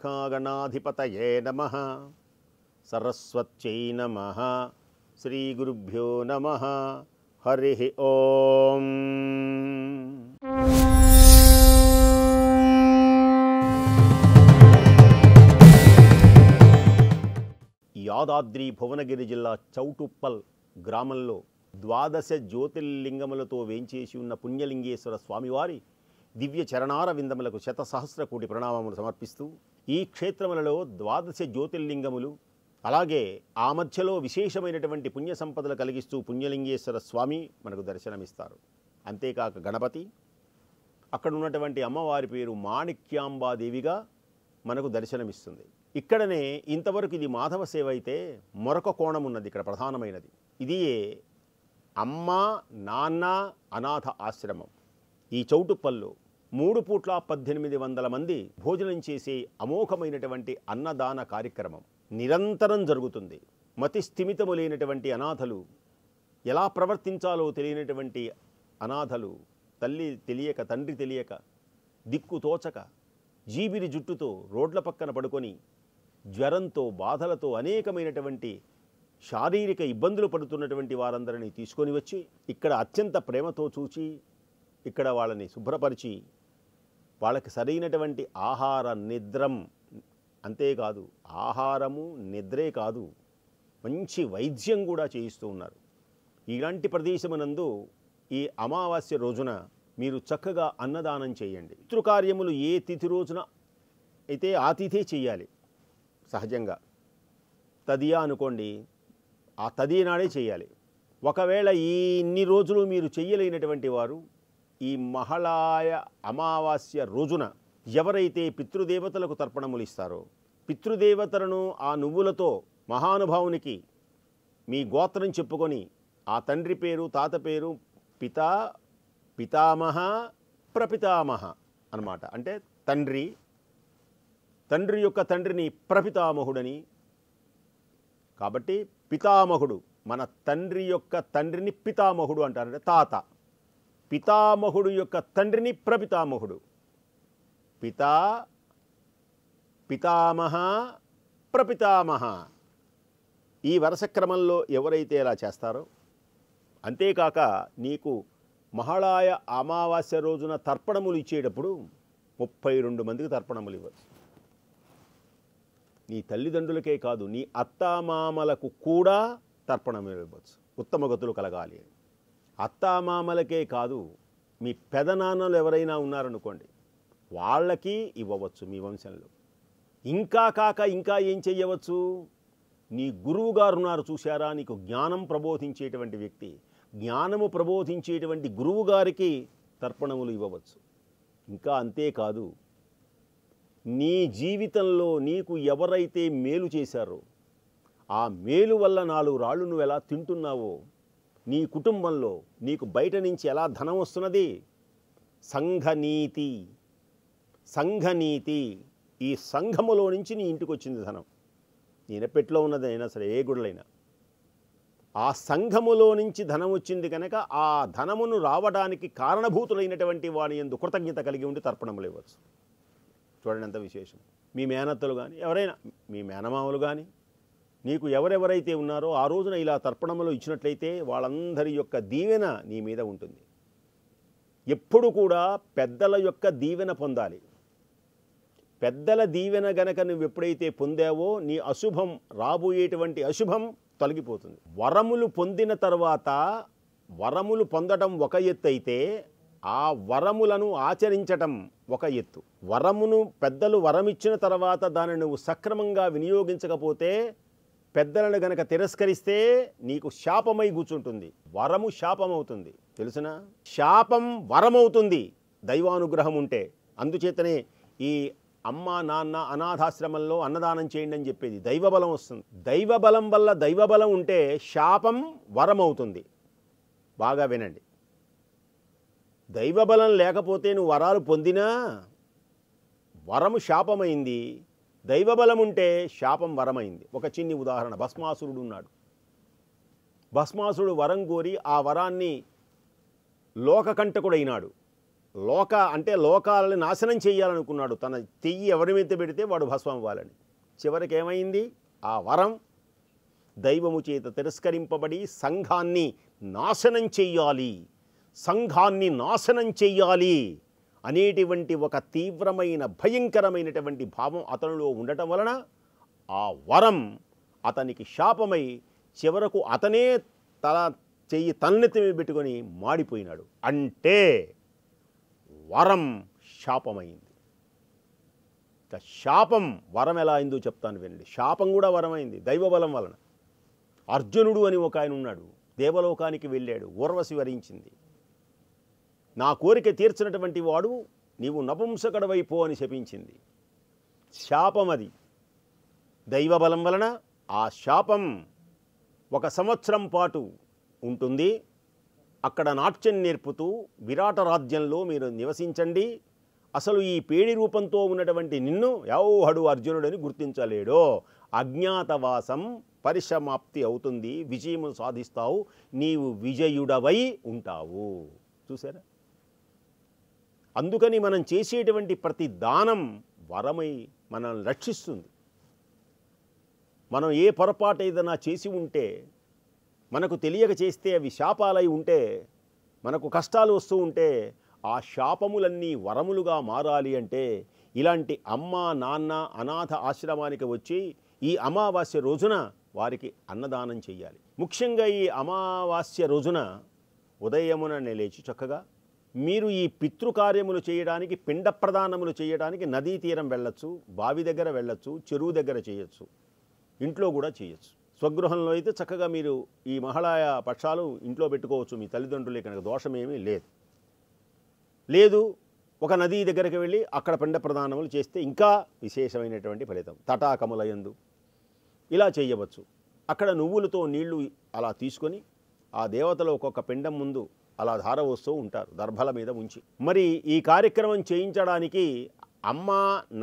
శ్రీమహాగణాధిపతయే నమః. సరస్వత్యై నమః. శ్రీగురుభ్యో నమః. హరి ఓం. యాదాద్రి భువనగిరి జిల్లా చౌటుప్పల్ గ్రామంలో 12 జ్యోతిర్లింగములతో వేంచేసి ఉన్న పుణ్యలింగేశ్వర స్వామివారి దివ్య చరణార విందములకు శతసహస్ర కోటి ప్రణామములు సమర్పిస్తూ, ఈ క్షేత్రములలో 12 జ్యోతిర్లింగములు, అలాగే ఆ మధ్యలో విశేషమైనటువంటి పుణ్య సంపదలు కలిగిస్తూ పుణ్యలింగేశ్వర స్వామి మనకు దర్శనమిస్తారు. అంతేకాక గణపతి, అక్కడ ఉన్నటువంటి అమ్మవారి పేరు మాణిక్యాంబాదేవిగా మనకు దర్శనమిస్తుంది. ఇక్కడనే ఇంతవరకు ఇది మాధవ సేవ అయితే మరొక కోణం ఉన్నది ఇక్కడ ప్రధానమైనది. ఇది అమ్మ నాన్న అనాథ ఆశ్రమం. ఈ చౌటుప్పల్లో 3 పూట్ల 1800 మంది భోజనం చేసే అమోఘమైనటువంటి అన్నదాన కార్యక్రమం నిరంతరం జరుగుతుంది. మతి స్థిమితము లేనటువంటి అనాథలు, ఎలా ప్రవర్తించాలో తెలియనటువంటి అనాథలు, తల్లి తెలియక తండ్రి తెలియక దిక్కు తోచక జీబిరి జుట్టుతో రోడ్ల పక్కన పడుకొని జ్వరంతో బాధలతో అనేకమైనటువంటి శారీరక ఇబ్బందులు పడుతున్నటువంటి వారందరినీ తీసుకొని వచ్చి ఇక్కడ అత్యంత ప్రేమతో చూచి ఇక్కడ వాళ్ళని శుభ్రపరిచి వాళ్ళకి సరైనటువంటి ఆహార నిద్రం, అంతేకాదు ఆహారము నిద్రే కాదు మంచి వైద్యం కూడా చేయిస్తూ ఉన్నారు. ఇలాంటి ప్రదేశమునందు ఈ అమావాస్య రోజున మీరు చక్కగా అన్నదానం చేయండి. పితృకార్యములు ఏ తిథి రోజున అయితే ఆ తిథే చేయాలి. సహజంగా తదియా అనుకోండి, ఆ తదియ నాడే చేయాలి. ఒకవేళ ఈ ఇన్ని రోజులు మీరు చెయ్యలేనటువంటి వారు ఈ మహాళయ అమావాస్య రోజున ఎవరైతే పితృదేవతలకు తర్పణములు ఇస్తారో, పితృదేవతలను ఆ నువ్వులతో మహానుభావునికి మీ గోత్రం చెప్పుకొని ఆ తండ్రి పేరు తాత పేరు పితా పితామహ ప్రపితామహ అన్నమాట. అంటే తండ్రి యొక్క తండ్రిని ప్రపితామహుడని, కాబట్టి పితామహుడు మన తండ్రి యొక్క తండ్రిని పితామహుడు అంటారంటే తాత. పితామహుడు యొక్క తండ్రిని ప్రపితామహుడు. పితా పితామహ ప్రపితామహ. ఈ వరుస క్రమంలో ఎవరైతే ఇలా చేస్తారో, అంతేకాక నీకు మహాళయ అమావాస్య రోజున తర్పణములు ఇచ్చేటప్పుడు 32 మందికి తర్పణములు ఇవ్వచ్చు. నీ తల్లిదండ్రులకే కాదు, నీ అత్తామామలకు కూడా తర్పణములు ఇవ్వచ్చు. ఉత్తమ గతులు కలగాలి. అత్తామామలకే కాదు, మీ పెదనాన్నలు ఎవరైనా ఉన్నారనుకోండి వాళ్ళకి ఇవ్వవచ్చు మీ వంశంలో. ఇంకా కాక ఇంకా ఏం చెయ్యవచ్చు, నీ గురువు గారు ఉన్నారు చూశారా, నీకు జ్ఞానం ప్రబోధించేటువంటి వ్యక్తి, జ్ఞానము ప్రబోధించేటువంటి గురువు గారికి తర్పణములు ఇవ్వవచ్చు. ఇంకా అంతేకాదు, నీ జీవితంలో నీకు ఎవరైతే మేలు చేశారో ఆ మేలు వల్ల 4 రాళ్ళు నువ్వు ఎలా తింటున్నావో, నీ కుటుంబంలో నీకు బయట నుంచి ఎలా ధనం వస్తున్నది, సంఘనీతి. ఈ సంఘములో నుంచి నీ ఇంటికి వచ్చింది ధనం. నేనెప్పెట్లో ఉన్నదైనా సరే, ఏ గుడులైనా ఆ సంఘములో నుంచి ధనం వచ్చింది కనుక ఆ ధనమును రావడానికి కారణభూతులైనటువంటి వాని యందు కృతజ్ఞత కలిగి ఉండి తర్పణములు ఇవ్వచ్చు. చూడండి ఎంత విశేషం. మీ మేనత్తలు కానీ ఎవరైనా, మీ మేనమామలు కానీ, నీకు ఎవరెవరైతే ఉన్నారో ఆ రోజున ఇలా తర్పణములు ఇచ్చినట్లయితే వాళ్ళందరి యొక్క దీవెన నీ మీద ఉంటుంది. ఎప్పుడు కూడా పెద్దల యొక్క దీవెన పొందాలి. పెద్దల దీవెన గనక నువ్వు ఎప్పుడైతే పొందావో నీ అశుభం, రాబోయేటువంటి అశుభం తొలగిపోతుంది. వరములు పొందిన తర్వాత వరములు పొందడం ఒక ఎత్తు అయితే ఆ వరములను ఆచరించటం ఒక ఎత్తు. వరమును పెద్దలు వరమిచ్చిన తర్వాత దాన్ని నువ్వు సక్రమంగా వినియోగించకపోతే, పెద్దలను గనక తిరస్కరిస్తే నీకు శాపమై కూర్చుంటుంది. వరము శాపమవుతుంది, తెలుసున? శాపం వరమవుతుంది దైవానుగ్రహం ఉంటే. అందుచేతనే ఈ అమ్మ నాన్న అనాథాశ్రమంలో అన్నదానం చేయండి అని చెప్పేది. దైవబలం వస్తుంది. దైవబలం వల్ల, దైవబలం ఉంటే శాపం వరమవుతుంది. బాగా వినండి. దైవబలం లేకపోతే నువ్వు వరాలు పొందినా వరము శాపమైంది, దైవబలం ఉంటే శాపం వరమైంది. ఒక చిన్ని ఉదాహరణ, భస్మాసురుడు ఉన్నాడు. భస్మాసురుడు వరం కోరి ఆ వరాన్ని లోకకంటకుడైనాడు. అంటే లోకాలని నాశనం చేయాలనుకున్నాడు. తన చెయ్యి ఎవరి మీద పెడితే వాడు భస్మం అవ్వాలని. చివరికి ఏమైంది? ఆ వరం దైవము చేత తిరస్కరింపబడి సంఘాన్ని నాశనం చెయ్యాలి అనేటువంటి ఒక తీవ్రమైన భయంకరమైనటువంటి భావం అతనిలో ఉండటం వలన ఆ వరం అతనికి శాపమై చివరకు అతనే చెయ్యి తలనెత్తి మీద పెట్టుకొని మాడిపోయినాడు. అంటే వరం శాపమైంది. శాపం వరం ఎలా అయిందో చెప్తాను వినండి. శాపం కూడా వరమైంది దైవబలం వలన. అర్జునుడు అని ఒక ఆయన ఉన్నాడు, దేవలోకానికి వెళ్ళాడు, ఊర్వశి వరించింది. నా కోరిక తీర్చినటువంటి వాడు నీవు నపుంసకుడవైపో అని శపించింది. శాపం అది. దైవబలం వలన ఆ శాపం 1 సంవత్సరం పాటు ఉంటుంది. అక్కడ నాట్యం నేర్పుతూ విరాట రాజ్యంలో మీరు నివసించండి. అసలు ఈ పేడి రూపంతో ఉన్నటువంటి నిన్ను ఎవడు అర్జునుడని గుర్తించలేడో. అజ్ఞాతవాసం పరిసమాప్తి అవుతుంది, విజయము సాధిస్తావు, నీవు విజయుడవై ఉంటావు. చూసారా? అందుకని మనం చేసేటువంటి ప్రతి దానం వరమై మనల్ని రక్షిస్తుంది. మనం ఏ పొరపాటు ఏదైనా చేసి ఉంటే, మనకు తెలియక చేస్తే అవి శాపాలై ఉంటే, మనకు కష్టాలు వస్తూ ఉంటే, ఆ శాపములన్నీ వరములుగా మారాలి అంటే ఇలాంటి అమ్మ నాన్న అనాథ ఆశ్రమానికి వచ్చి ఈ అమావాస్య రోజున వారికి అన్నదానం చేయాలి. ముఖ్యంగా ఈ అమావాస్య రోజున ఉదయమున లేచి చక్కగా మీరు ఈ పితృకార్యములు చేయడానికి, పిండ ప్రదానములు చేయడానికి నదీ తీరం వెళ్ళొచ్చు, బావి దగ్గర వెళ్ళొచ్చు, చెరువు దగ్గర చేయొచ్చు, ఇంట్లో కూడా చేయొచ్చు. స్వగృహంలో అయితే చక్కగా మీరు ఈ మహాళయ పక్షాలు ఇంట్లో పెట్టుకోవచ్చు. మీ తల్లిదండ్రులే కనుక దోషమేమీ లేదు. ఒక నదీ దగ్గరికి వెళ్ళి అక్కడ పిండ ప్రదానములు చేస్తే ఇంకా విశేషమైనటువంటి ఫలితం. తటాకములయందు ఇలా చేయవచ్చు. అక్కడ నువ్వులతో నీళ్లు అలా తీసుకొని ఆ దేవతలు ఒక్కొక్క పిండం ముందు అలా ధార వస్తూ ఉంటారు దర్భల మీద ఉంచి. మరి ఈ కార్యక్రమం చేయించడానికి అమ్మ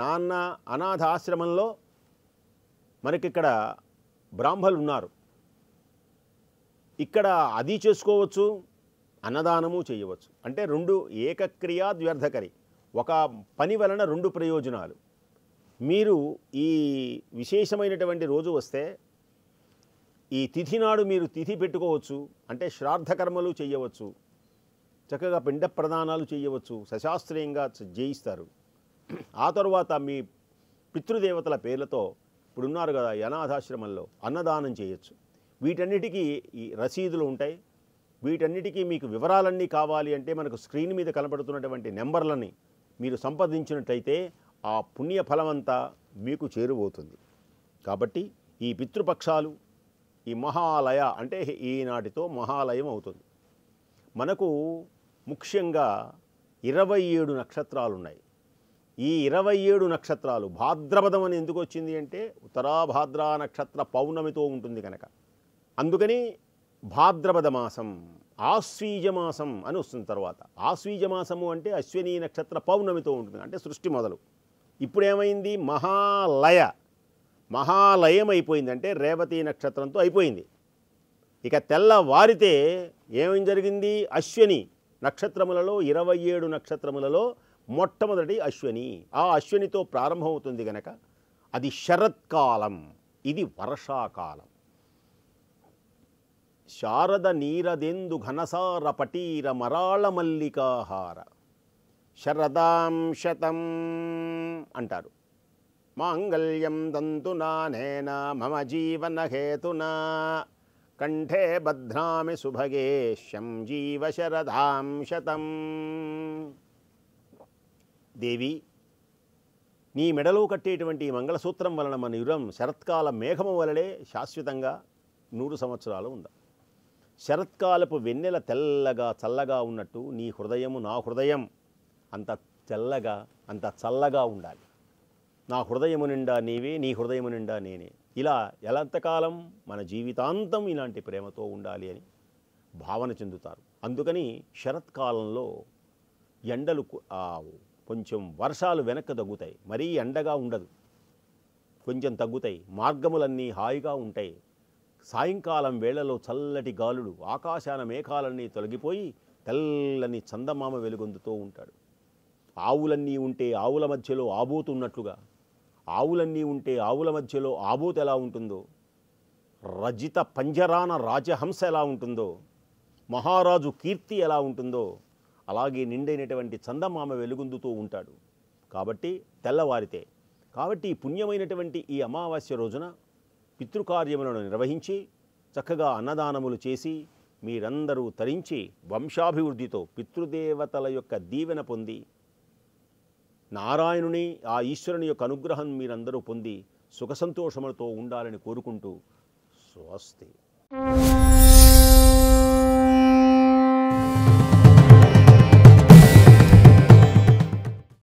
నాన్న అనాథ ఆశ్రమంలో మనకిక్కడ బ్రాహ్మలు ఉన్నారు. ఇక్కడ అది చేసుకోవచ్చు, అన్నదానము చేయవచ్చు. అంటే 2 ఏకక్రియా ద్వ్యర్థకరి. ఒక పని వలన 2 ప్రయోజనాలు. మీరు ఈ విశేషమైనటువంటి రోజు వస్తే ఈ తిథి నాడు మీరు తిథి పెట్టుకోవచ్చు. అంటే శ్రాద్ధకర్మలు చేయవచ్చు, చక్కగా పిండ ప్రదానాలు చేయవచ్చు, సశాస్త్రీయంగా చేయిస్తారు. ఆ తర్వాత మీ పితృదేవతల పేర్లతో ఇప్పుడున్నారు కదా ఈ అనాథాశ్రమంలో అన్నదానం చేయొచ్చు. వీటన్నిటికీ ఈ రసీదులు ఉంటాయి. వీటన్నిటికీ మీకు వివరాలన్నీ కావాలి అంటే మనకు స్క్రీన్ మీద కనబడుతున్నటువంటి నెంబర్లని మీరు సంపాదించినట్లయితే ఆ పుణ్య ఫలమంతా మీకు చేరువవుతుంది. కాబట్టి ఈ పితృపక్షాలు, ఈ మహాలయ అంటే ఈనాటితో మహాలయం అవుతుంది. మనకు ముఖ్యంగా 27 నక్షత్రాలు ఉన్నాయి. ఈ 27 నక్షత్రాలు భాద్రపదం అని ఎందుకు వచ్చింది అంటే ఉత్తరాభాద్రా నక్షత్ర పౌర్ణమితో ఉంటుంది కనుక. అందుకని భాద్రపద మాసం, ఆశ్వీజమాసం అని వస్తుంది తర్వాత. ఆశ్వీజమాసము అంటే అశ్విని నక్షత్ర పౌర్ణమితో ఉంటుంది, అంటే సృష్టి మొదలు. ఇప్పుడేమైంది? మహాలయం అయిపోయింది, అంటే రేవతి నక్షత్రంతో అయిపోయింది. ఇక తెల్లవారితే ఏమేం జరిగింది? అశ్విని నక్షత్రములలో 27 నక్షత్రములలో మొట్టమొదటి అశ్విని. ఆ అశ్వినితో ప్రారంభమవుతుంది గనక అది శరత్కాలం, ఇది వర్షాకాలం. శారద నీరదెందు ఘనసార పటీర మరాళ మల్లికాహార శరదాం శతం అంటారు. మాంగళ్యం తంతునానేన మమ జీవన హేతునా కంఠే బధ్నామి సుభగేష్యం జీవ శరదాం శతం. దేవి, నీ మెడలో కట్టేటువంటి మంగళసూత్రం వలన మన యురం శరత్కాల మేఘము వలనే శాశ్వతంగా 100 సంవత్సరాలు ఉందా. శరత్కాలపు వెన్నెల తెల్లగా చల్లగా ఉన్నట్టు నీ హృదయము నా హృదయం అంత తెల్లగా అంత చల్లగా ఉండాలి. నా హృదయము నిండా నీవే, నీ హృదయము నిండా నేనే. ఇలా ఎలంతకాలం మన జీవితాంతం ఇలాంటి ప్రేమతో ఉండాలి అని భావన చెందుతారు. అందుకని శరత్కాలంలో ఎండలు కొంచెం వర్షాలు వెనక్కి తగ్గుతాయి, మరీ ఎండగా ఉండదు, కొంచెం తగ్గుతాయి, మార్గములన్నీ హాయిగా ఉంటాయి. సాయంకాలం వేళలో చల్లటి గాలులు, ఆకాశాన మేఘాలన్నీ తొలగిపోయి తెల్లని చందమామ వెలుగొందుతూ ఉంటాడు. ఆవులన్నీ ఉంటే ఆవుల మధ్యలో ఆబోతు ఉన్నట్లుగా, ఆవులన్నీ ఉంటే ఆవుల మధ్యలో ఆబోతు ఎలా ఉంటుందో, రజిత పంజరాన రాజహంస ఎలా ఉంటుందో, మహారాజు కీర్తి ఎలా ఉంటుందో, అలాగే నిండైనటువంటి చందమామ వెలుగొందుతూ ఉంటాడు. కాబట్టి తెల్లవారితే, కాబట్టి ఈ పుణ్యమైనటువంటి ఈ అమావాస్య రోజున పితృకార్యములను నిర్వహించి చక్కగా అన్నదానములు చేసి మీరందరూ తరించి వంశాభివృద్ధితో పితృదేవతల యొక్క దీవెన పొంది నారాయణుని ఆ ఈశ్వరుని యొక్క అనుగ్రహం మీరందరూ పొంది సుఖ సంతోషములతో ఉండాలని కోరుకుంటూ స్వస్తి.